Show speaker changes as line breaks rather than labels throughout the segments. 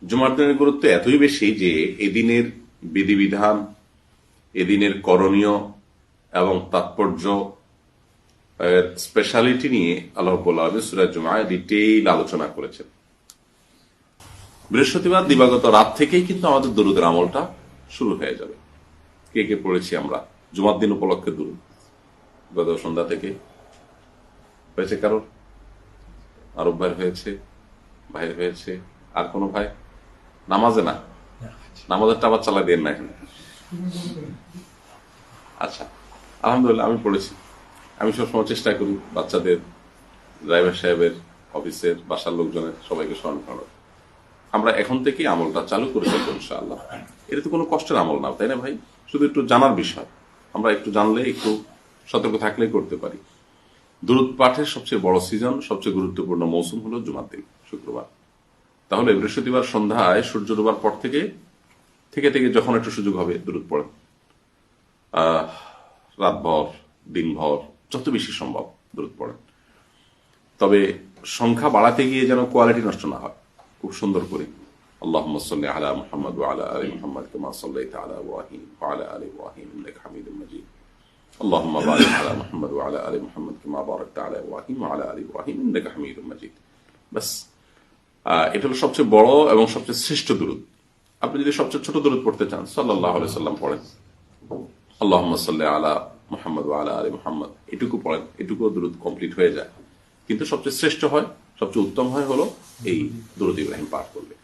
জুমার দিনের গুরুত্ব এতই বেশি যে এদিনের বিধিবিধান, এদিনের করণীয় এবং তাৎপর্য, স্পেশালিটি নিয়ে আল্লাহ রাব্বুল আলামিন সূরা জুমায় ডিটেইল আলোচনা করেছেন। বৃহস্পতিবার দিবাগত রাত থেকেই কিন্তু আমাদের দুরুদের আমলটা শুরু হয়ে যাবে। কে কে পড়েছি আমরা জুমার দিন উপলক্ষে দুরুদ? গত সন্ধ্যা থেকে হয়েছে কারোর? আরব ভাইয়ের হয়েছে, ভাইয়ের হয়েছে, আর কোন ভাই? নামাজে না, নামাজেরটা আবার চালাই দেন না এখানে। আচ্ছা, আলহামদুলিল্লাহ আমি পড়েছি। আমি সবসময় চেষ্টা করি বাচ্চাদের, ড্রাইভার সাহেবের, অফিসের, বাসার লোকজনের সবাইকে স্মরণ করার। আমরা এখন থেকে আমলটা চালু করে দেবো ইনশাআল্লাহ। এটা তো কোনো কষ্টের আমল না, তাই না ভাই? শুধু একটু জানার বিষয়। আমরা একটু জানলে, একটু সতর্ক থাকলেই করতে পারি। দুরূদ পাঠের সবচেয়ে বড় সিজন, সবচেয়ে গুরুত্বপূর্ণ মৌসুম হলো জুমার দিন, শুক্রবার। তাহলে বৃহস্পতিবার সন্ধ্যায় সূর্য ডোবার পর থেকে থেকে যখন একটু সুযোগ হবে দুরূদ পড়েন। রাতভর, দিনভর, যত বেশি সম্ভব দুরূদ পড়েন। তবে সংখ্যা বাড়াতে গিয়ে যেন কোয়ালিটি নষ্ট না হয়। খুব সুন্দর করে আল্লাহুম্মা সাল্লি আলা মুহাম্মাদ ওয়া আলা আলি মুহাম্মাদ কামা সাল্লাইতা আলা ইব্রাহিম ওয়া আলা আলি ইব্রাহিম ইন্নাকা হামিদুম মাজিদ। আল্লাহুম্মা বারিক আলা মুহাম্মাদ ওয়া আলা আলি মুহাম্মাদ কামা বারাকতা আলা ইব্রাহিম ওয়া আলা আলি ইব্রাহিম ইন্নাকা হামিদুম মাজিদ। বাস, এটা হলো সবচেয়ে বড় এবং সবচেয়ে শ্রেষ্ঠ দুরূদ। আপনি যদি সবচেয়ে ছোট দুরূদ পড়তে চান, সাল্লাল্লাহু আলাইহি সাল্লাম পড়েন, আল্লাহুম্মা সাল্লি আলা মুহাম্মাদ ওয়া আলা আলি মুহাম্মাদ, এটুকু পড়েন, এটুকু দুরূদ কমপ্লিট হয়ে যায়। কিন্তু সবচেয়ে শ্রেষ্ঠ হয়, সবচেয়ে উত্তম হয় হলো এই দুরূদ ইব্রাহিম পাঠ করলে।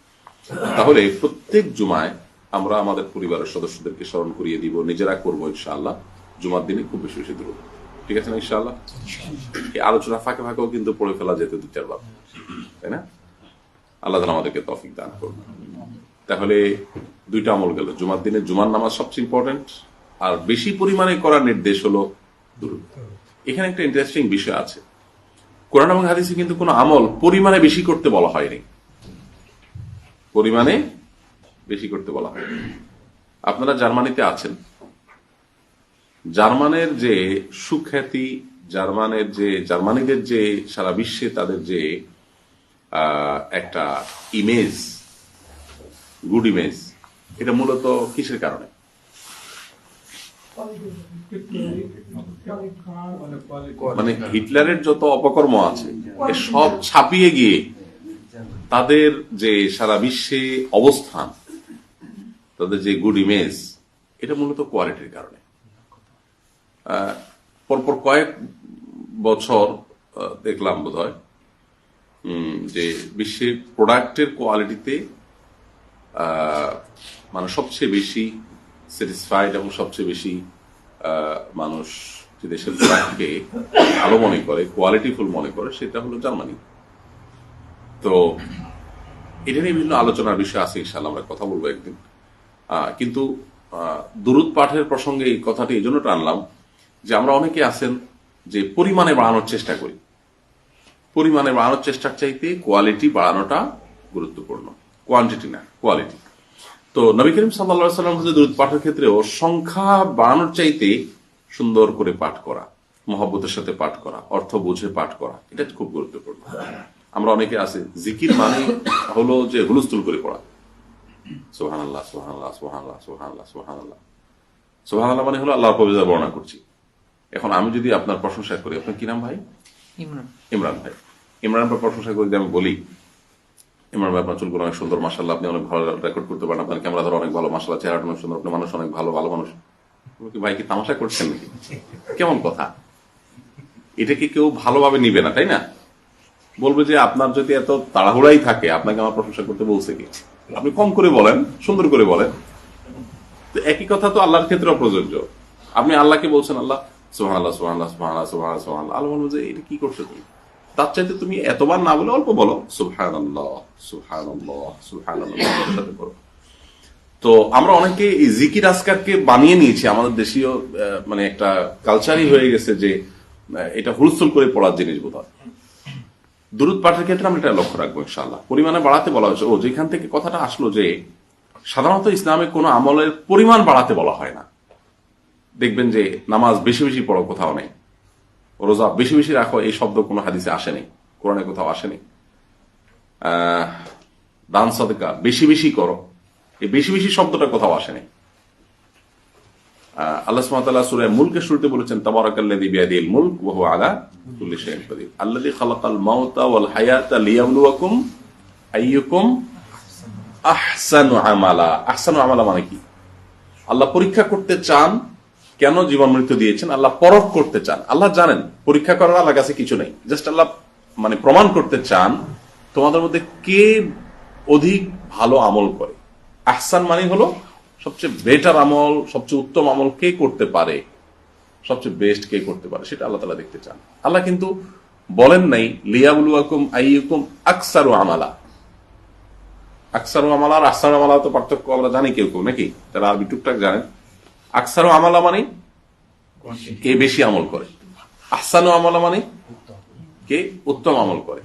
তাহলে প্রত্যেক জুমায় আমরা আমাদের পরিবারের সদস্যদেরকে স্মরণ করিয়ে দিব, নিজেরা করবো ইনশাআল্লাহ জুমার দিনে খুব বেশি বেশি দুরূদ। ঠিক আছে না ইনশাআল্লাহ? এই আলোচনা ফাঁকে ফাঁকেও কিন্তু পড়ে ফেলা যেত দু চারবার, তাই না? আল্লাহ তাআলা আমাদেরকে তৌফিক দান করুন। তাহলে দুইটা আমল গেল। জুমার দিনে জুমার নামাজ সবচেয়ে ইম্পর্টেন্ট, আর বেশি পরিমাণে করার নির্দেশ হলো দুরূদ। এখানে একটা ইন্টারেস্টিং বিষয় আছে, কোরআন এবং হাদিসে কিন্তু কোনো আমল পরিমাণে বেশি করতে বলা হয়নি। পরিমাণে বেশি করতে বলা হয়নি। আপনারা জার্মানিতে আছেন, জার্মানের যে সুখ্যাতি, জার্মানিদের যে সারা বিশ্বে তাদের যে একটা ইমেজ, গুড ইমেজ, এটা মূলত কিসের কারণে? মানে হিটলারের যত অপকর্ম আছে সব ছাপিয়ে গিয়ে তাদের যে সারা বিশ্বে অবস্থান, তাদের যে গুড ইমেজ, এটা মূলত কোয়ালিটির কারণে। পরপর কয়েক বছর দেখলাম বোধহয় যে বিশ্বে প্রোডাক্টের কোয়ালিটিতে মানে সবচেয়ে বেশি স্যাটিসফাইড এবং সবচেয়ে বেশি মানুষ যে দেশের প্রোডাক্টকে ভালো মনে করে, কোয়ালিটিফুল মনে করে, সেটা হলো জার্মানি। তো এটা নিয়ে বিভিন্ন আলোচনার বিষয় আছে, ইনশাআল্লাহ আমরা কথা বলবো একদিন। কিন্তু দুরূদ পাঠের প্রসঙ্গে এই কথাটি এই জন্য টানলাম যে আমরা অনেকে আছেন যে পরিমাণে বাড়ানোর চেষ্টা করি। পরিমাণে বাড়ানোর চেষ্টার চাইতে কোয়ালিটি বাড়ানোটা গুরুত্বপূর্ণ, কোয়ান্টিটি না, কোয়ালিটি। তো নবী করিম সাল্লাল্লাহু আলাইহি ওয়াসাল্লাম দুরূদ পাঠের ক্ষেত্রেও সংখ্যা বাড়ানোর চাইতে সুন্দর করে পাঠ করা, মহব্বতের সাথে পাঠ করা, অর্থ বুঝে পাঠ করা, এটা খুব গুরুত্বপূর্ণ। আমরা অনেকে আছে জিকির মানে হলো যে হুলস্থুল করে পড়া, সুবহানাল্লাহ সুবহানাল্লাহ সুবহানাল্লাহ সুবহানাল্লাহ সুবহানাল্লাহ। সুবহানাল্লাহ মানে হলো আল্লাহর পবিত্রতা বর্ণনা করছি। এখন আমি যদি আপনার প্রশংসা করি, আপনার কি নাম ভাই? ইমরান ভাই। ইমরান ভাই প্রশংসা করি, আমি বলি ইমরান ভাই আপনার চুলগুলো অনেক সুন্দর, মাশাআল্লাহ, আপনি অনেক ভালো রেকর্ড করতে পারেন, আপনার ক্যামেরা ধরো অনেক ভালো, মাশাআল্লাহ, চেহারাটা অনেক সুন্দর, আপনি মানুষ অনেক ভালো, ভালো মানুষ। ভাই কি তামাশা করছেন নাকি? কেমন কথা? এটা কি কেউ ভালোভাবে নিবে না, তাই না? বলবে যে আপনার যদি এত তাড়াহুড়াই থাকে, আপনাকে আমার প্রশংসা করতে বলছে কি? আপনি কম করে বলেন, সুন্দর করে বলেন। তো একই কথা তো আল্লাহর ক্ষেত্রেও প্রযোজ্য। আপনি আল্লাহকে বলছেন আল্লাহ সুবহানাল্লাহ সুবহানাল্লাহ সুবহানাল্লাহ সুবহানাল্লাহ সুবহানাল্লাহ, আল্লাহ বলবে যে এটা কি করছো তুমি? তার চাইতে তুমি এতবার না বলে অল্প বলো, সুবহানাল্লাহ সুবহানাল্লাহ সুবহানাল্লাহ সাথে করো। তো আমরা অনেকে এই জিকির আজকারকে বানিয়ে নিয়েছি, আমাদের দেশীয় মানে একটা কালচারই হয়ে গেছে যে এটা হুলস্থুল করে পড়ার জিনিস বোধ হয়। দুরূদ পাঠের ক্ষেত্রে আমরা এটা লক্ষ্য রাখবো ইনশাআল্লাহ। পরিমাণে বাড়াতে বলা হয়েছে, ও যেখান থেকে কথাটা আসলো যে সাধারণত ইসলামে কোনো আমলের পরিমাণ বাড়াতে বলা হয় না। দেখবেন যে নামাজ বেশি বেশি পড়ো কোথাও নেই, রোজা বেশি বেশি রাখো, এই শব্দ কোনো হাদিসে আসেনি, কোরআনে কোথাও আসেনি। দান সাদকা বেশি বেশি করো, এই বেশি বেশি শব্দটা কোথাও আসেনি। আল্লাহ সুবহানাহু ওয়া তাআলা সূরা মুলকের শুরুতে বলেছেন তাবারাকাল্লাযী বিয়াদিহিল মুলক ওয়া হুয়া আলা কুল্লি শাইইন কাদির আল্লাযী খালাকাল মাউতা ওয়াল হায়াতা লিয়াবলুয়াকুম আইয়ুকুম আহসানু আমালা। আহসানু আমালা মানে কি? আল্লাহ পরীক্ষা করতে চান। কেন জীবন মৃত্যু দিয়েছেন? আল্লাহ পরখ করতে চান। আল্লাহ জানেন পরীক্ষা করার আল্লাহর কাছে কিছু নেই, জাস্ট আল্লাহ মানে প্রমাণ করতে চান তোমাদের মধ্যে কে অধিক ভালো আমল করে। আহসান মানে হলো সবচেয়ে বেটার আমল, সবচেয়ে উত্তম আমল কে করতে পারে, সবচেয়ে বেস্ট কে করতে পারে, সেটা আল্লাহ তাআলা দেখতে চান। আল্লাহ কিন্তু বলেন নাই লিয়াবলুয়াকুম আইয়ুকুম আকসারু আমালা। আকসারু আমালা আর আহসানু আমালা তো পার্থক্য আমরা জানি কেউ কেউ, নাকি তারা আরবি টুকটাক জানেন। আকসারু আমালা মানে কে বেশি আমল করে, আহসানু আমালা মানে কে উত্তম আমল করে।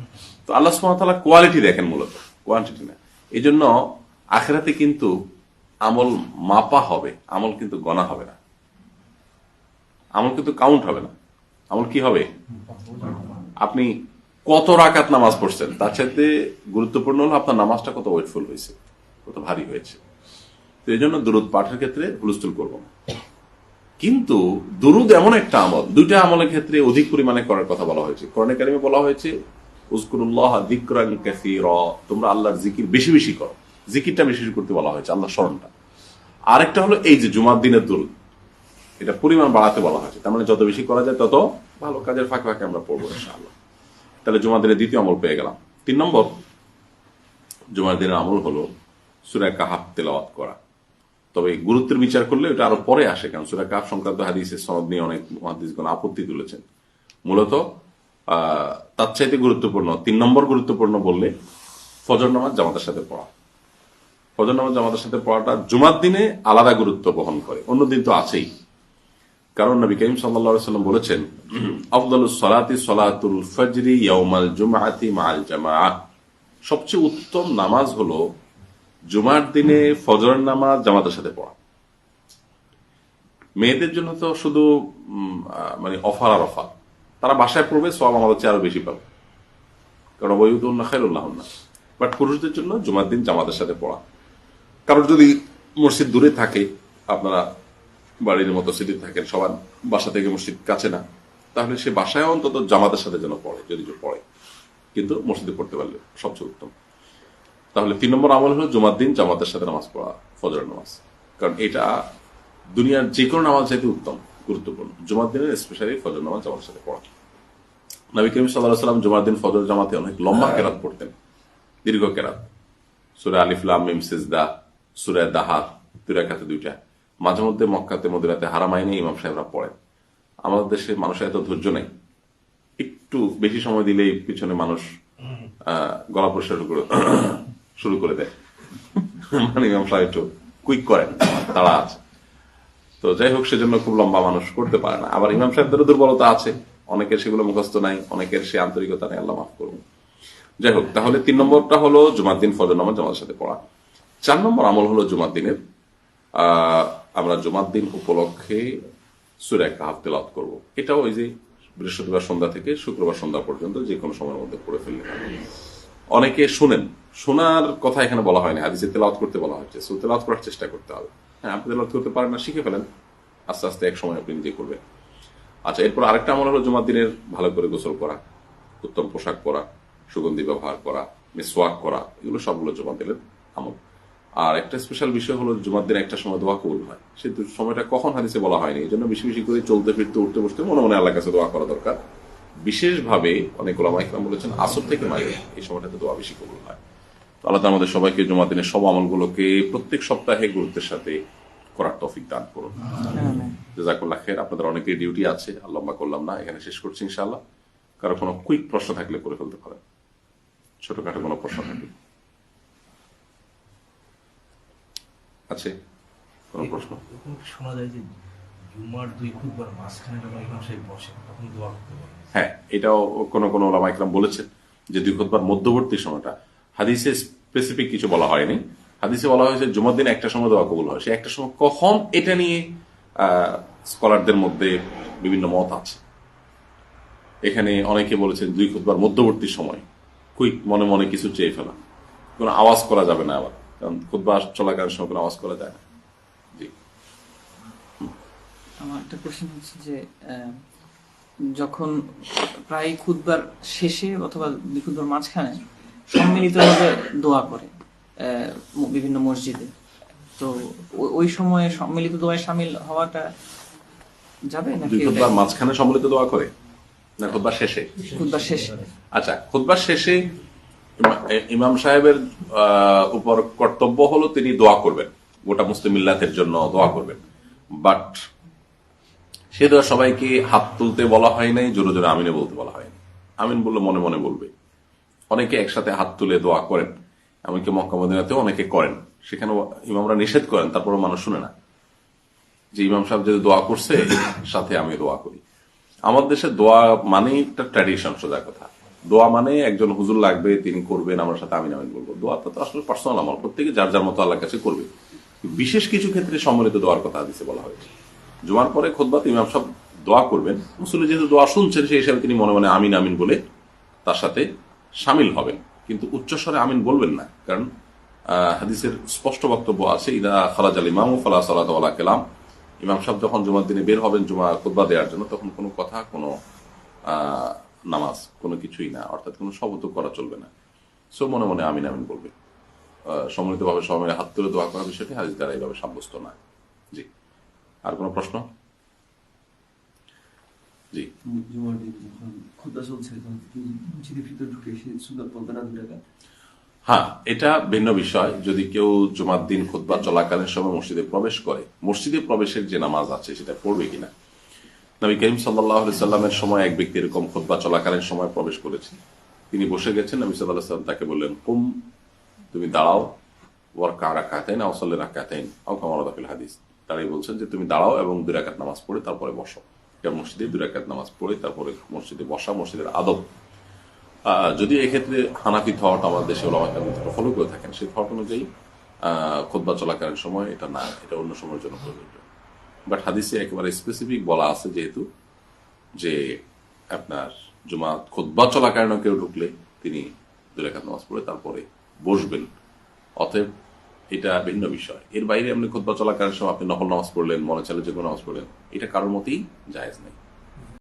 তো আল্লাহ সুবহানাহু ওয়া তাআলা কোয়ালিটি দেখেন, মূলত কোয়ান্টিটি না। এই জন্য আখিরাতে কিন্তু আমল মাপা হবে, আমল কিন্তু গণা হবে না, আমল কিন্তু কাউন্ট হবে না। আমল কি হবে? আপনি কত রাকাত নামাজ পড়ছেন তার সাথে গুরুত্বপূর্ণ হলো আপনার নামাজটা কত ওয়েটফুল হয়েছে, কত ভারী হয়েছে। তো এই জন্য দুরুদ পাঠের ক্ষেত্রে হুলস্থুল করব না। কিন্তু দুরুদ এমন একটা আমল, দুইটা আমলের ক্ষেত্রে অধিক পরিমাণে করার কথা বলা হয়েছে। কোরআনে কারিমে বলা হয়েছে উযকুরুল্লাহ যিকরান কাসীরা, তোমরা আল্লাহর জিকির বেশি বেশি করো। জিকিরটা বেশি বেশি করতে বলা হয়েছে, আল্লাহর স্মরণটা। আরেকটা হলো এই যে জুমার দিনের দুরুদ, এটা পরিমাণ বাড়াতে বলা হয়েছে। তার মানে যত বেশি করা যায় তত ভালো। কাজের ফাঁকে ফাঁকে আমরা পড়বো ইনশাআল্লাহ। তাহলে জুমার দিনের দ্বিতীয় আমল পেয়ে গেলাম। 3 নম্বর জুমার দিনের আমল হলো সূরা কাহফ তেলাওয়াত করা। তবে গুরুত্বের বিচার করলে এটা আরো পরে আসে, কারণ সূরা কাহফ সংক্রান্ত হাদিসের সনদ নিয়ে অনেক মুহাদ্দিসগণ আপত্তি তুলেছেন। মূলত তার চাইতে গুরুত্বপূর্ণ 3 নম্বর গুরুত্বপূর্ণ বললে ফজর নামাজ জামাতের সাথে পড়া। ফজর নামাজ জামাতের সাথে পড়াটা জুমার দিনে আলাদা গুরুত্ব বহন করে, অন্য দিন তো আছেই। কারণ নবী করিম সাল্লাল্লাহু আলাইহি ওয়াসাল্লাম বলেছেন আফদালুস সালাতি সালাতুল ফজরি ইয়াউমাল জুমআতি মাআল জামাআহ, সবচেয়ে উত্তম নামাজ হলো জুমার দিনে ফজর নামাজ জামাতের সাথে পড়া। মেয়েদের জন্য তো শুধু মানে অফার আর অফার, তারা বাসায় পড়বে, সওয়াব আমাদের চেয়ে আরো বেশি পাবে, কারণ ওয়ায়ুদুন্না খায়রুল্লাহুন্না। বাট পুরুষদের জন্য জুমার দিন জামাতের সাথে পড়া। কারণ যদি মসজিদ দূরে থাকে, আপনারা বাড়ির মতো সিটি থাকেন, সবার বাসা থেকে মসজিদ কাছে না, তাহলে সে বাসায় অন্তত জামাতের সাথে যেন পড়ে, যদি পড়ে, কিন্তু মসজিদে পড়তে পারলে সবচেয়ে উত্তম। তাহলে 3 নম্বর আমল হলো জুমার দিন জামাতের সাথে নামাজ পড়া, ফজর নামাজ। কারণ এটা দুনিয়ার যে কোনো নামাজ চাইতে উত্তম, গুরুত্বপূর্ণ। জুমার দিনে স্পেশালি ফজর নামাজ জামাতের সাথে পড়া। নবী করিম সাল্লাল্লাহু আলাইহি ওয়াসাল্লাম জুমার দিন ফজর জামাতে অনেক লম্বা কেরাত পড়তেন, দীর্ঘ কেরাত। সূরা আলিফ লাম মিম সিজদা, সূরা দাহার 2 রাকাতে 2টা। মাঝে মধ্যে মক্কাতে মদিনাতে হারামাইনে ইমাম সাহেবরা পড়েন। আমাদের দেশে মানুষের এত ধৈর্য নেই, একটু বেশি সময় দিলেই পিছনে মানুষ গলা পরিষ্কার শুরু করে দেয়, মানে ইমাম সাহেব একটু কুইক করেন, তারা আছে। তো যাই হোক, সেজন্য খুব লম্বা মানুষ করতে পারে না। আবার ইমাম সাহেবদেরও দুর্বলতা আছে, অনেকের সেগুলো মুখস্থ নাই, অনেকের সে আন্তরিকতা নেই, আল্লাহ মাফ করুন। যাই হোক, তাহলে 3 নম্বরটা হলো জুমার দিন ফজর নামাজ জামাতের সাথে পড়া। 4 নম্বর আমল হলো জুমার দিনের আমরা জুমার দিন উপলক্ষে সূরা কাহফ তেলাওয়াত করব। এটাও ওই যে বৃহস্পতিবার সন্ধ্যা থেকে শুক্রবার সন্ধ্যা পর্যন্ত যে কোনো সময়ের মধ্যে পড়ে ফেললে। অনেকে শুনেন, শোনার কথা এখানে বলা হয়নি, হাদিসে তেলাওয়াত করতে বলা হচ্ছে। সো তেলাওয়াত করার চেষ্টা করতে হবে। হ্যাঁ, আপনি তেলাওয়াত করতে পারেন না, শিখে ফেলেন, আস্তে আস্তে এক সময় আপনি নিজে করবেন। আচ্ছা, এরপর আরেকটা আমল হলো জুমার দিনের ভালো করে গোসল করা, উত্তম পোশাক পরা, সুগন্ধি ব্যবহার করা, মিসওয়াক করা, এগুলো সবগুলো জুমার দিনের আমল। আর একটা স্পেশাল বিষয় হলো জুমার দিন একটা সময় দোয়া কবুল হয়। সে সময়টা কখন হাদিসে বলা হয়নি, এই জন্য বেশি বেশি করে চলতে ফিরতে উঠতে বসতে মনে মনে আল্লাহর কাছে দোয়া করা দরকার। বিশেষভাবে অনেক ওলামা ইকরাম বলেছেন আসর থেকে মাগরিব এই সময়টাতে দোয়া বেশি কবুল হয়। তো আল্লাহ আমাদের সবাইকে জুমার দিনের সব আমলগুলোকে প্রত্যেক সপ্তাহে গুরুত্বের সাথে করার তৌফিক দান করুন। জাযাকুল্লাহ খাইর। আপনাদের অনেকের ডিউটি আছে, লম্বা করলাম না, এখানে শেষ করছি ইনশাআল্লাহ। কারো কোনো কুইক প্রশ্ন থাকলে করে ফেলতে পারেন, ছোটখাটো কোনো প্রশ্ন থাকলে। আছে কোন প্রশ্ন?
শোনা যায় যে জুমার 2 খুতবার মাঝখানে যখন ইমাম সাহেব বসেন তখন দোয়া করতে বলেন।
হ্যাঁ, এটাও কোন কোন ওলামা ইকরাম বলেছেন যে 2 খুতবার মধ্যবর্তী সময়টা। হাদিসে স্পেসিফিক কিছু বলা হয়নি, হাদিসে বলা হয়েছে জুমার দিন একটা সময় দোয়া কবুল হয়। সে একটা সময় কখন, এটা নিয়ে স্কলারদের মধ্যে বিভিন্ন মত আছে। এখানে অনেকে বলেছেন 2 খুতবার মধ্যবর্তী সময়, কুইক মনে মনে কিছু চেয়ে ফেলা, কোনো আওয়াজ করা যাবে না আবার, কারণ খুতবা চলাকালীন সময় কোনো আওয়াজ করা যায় না। জি।
আমার একটা কোশ্চেন হচ্ছে যে যখন প্রায় খুতবার শেষে অথবা খুতবার মাঝখানে সম্মিলিতভাবে দোয়া করে বিভিন্ন মসজিদে, তো ওই সময়ে সম্মিলিত দোয়ায় শামিল হওয়াটা যাবে নাকি
দুই খুতবার মাঝখানে সম্মিলিত দোয়া করে না খুতবার শেষে?
খুতবার শেষে?
আচ্ছা, খুতবার শেষে ইমাম সাহেবের উপর কর্তব্য হলো তিনি দোয়া করবেন, গোটা মুসলিম মিল্লাতের জন্য দোয়া করবেন। বাট সে দোয়া সবাইকে হাত তুলতে বলা হয় নাই, জোরে জোরে আমিনে বলতে বলা হয়নি। আমিন বললে মনে মনে বলবে। অনেকে একসাথে হাত তুলে দোয়া করেন, এমনকি মক্কা মদিনাতেও অনেকে করেন, সেখানে ইমামরা নিষেধ করেন, তারপরও মানুষ শুনে না যে ইমাম সাহেব যদি দোয়া করছে সাথে আমি দোয়া করি। আমার দেশে দোয়া মানে একটা ট্র্যাডিশন, সোজা কথা। দোয়া মানে একজন হুজুর লাগবে, তিনি করবেন, আমার সাথে আমিন আমিন বলবো। দোয়াটা তো আসলে পার্সোনাল আমল, প্রত্যেকে যার যার মতো আল্লাহর কাছে করবে। বিশেষ কিছু ক্ষেত্রে সম্মিলিত দোয়ার কথা হাদিসে বলা হয়েছে। জুমার পরে খুতবাতে ইমাম সাহেব দোয়া করবেন, মুসল্লি যেহেতু দোয়া শুনছেন সেই হিসাবে তিনি মনে মনে আমিন আমিন বলে তার সাথে সামিল হবেন, কিন্তু উচ্চস্বরে আমিন বলবেন না। কারণ হাদিসের স্পষ্ট বক্তব্য আছে, ইদা খারাজ আল ইমাম ফালা সালাত ওয়ালা কালাম। ইমাম সাহেব যখন জুমার দিনে বের হবেন জুমা খুতবা দেওয়ার জন্য, তখন কোনো কথা, কোনো নামাজ, কোনো কিছুই না, অর্থাৎ কোনো শব্দ করা চলবে না। সো মনে মনে আমিন আমিন বলবে। সম্মিলিতভাবে সবাই মিলে হাত তুলে দোয়া করার বিষয়টি হাদিস দ্বারা এইভাবে সাব্যস্ত না। জি, আর কোনো প্রশ্ন? জি।
জুমার দিন যখন খুতবা চলছে তখন মসজিদের ভিতর ঢুকে সে সুন্নাত পড়বে না 2 রাকাত?
হ্যাঁ, এটা ভিন্ন বিষয়। যদি কেউ জুমার দিন খুতবা চলাকালীন সময় মসজিদে প্রবেশ করে, মসজিদে প্রবেশের যে নামাজ আছে সেটা পড়বে কিনা। নবী করিম সাল্লাল্লাহু আলাইহি সাল্লামের সময় এক ব্যক্তি এরকম খুতবা চলাকালীন সময় প্রবেশ করেছে। তিনি বসে গেছেন, নবী সাল্লাল্লাহু আলাইহি সাল্লাম তাকে বললেন, কুম, তুমি দাঁড়াও, ওয়ারকা রাকাতাইন আও সাল্লি রাকাতাইন আও কামা ওয়ারাদা ফিল হাদিস। তারাই বলছেন যে তুমি দাঁড়াও এবং 2 রাকাত নামাজ পড়ে তারপরে বসো। কারণ মসজিদে 2 রাকাত নামাজ পড়ে তারপরে মসজিদে বসা মসজিদের আদব। যদি এক্ষেত্রে হানাফি থট আমাদের দেশে ফলো করে থাকেন, সেই থট অনুযায়ী খুতবা চলাকালীন সময় এটা না, এটা অন্য সময়ের জন্য প্রযোজ্য। বাট হাদিসে একেবারে স্পেসিফিক বলা আছে যেহেতু, যে আপনার জুমা খুতবা চলাকালীন কেউ ঢুকলে তিনি 2 রাকাত নামাজ পড়ে তারপরে বসবেন। অতএব এটা ভিন্ন বিষয়। এর বাইরে আপনি খুতবা চলাকালীন সময় আপনি নফল নামাজ পড়লেন, মনে চাইলে যে কোনো নামাজ পড়লেন, এটা কারোর মতেই জায়েজ নেই।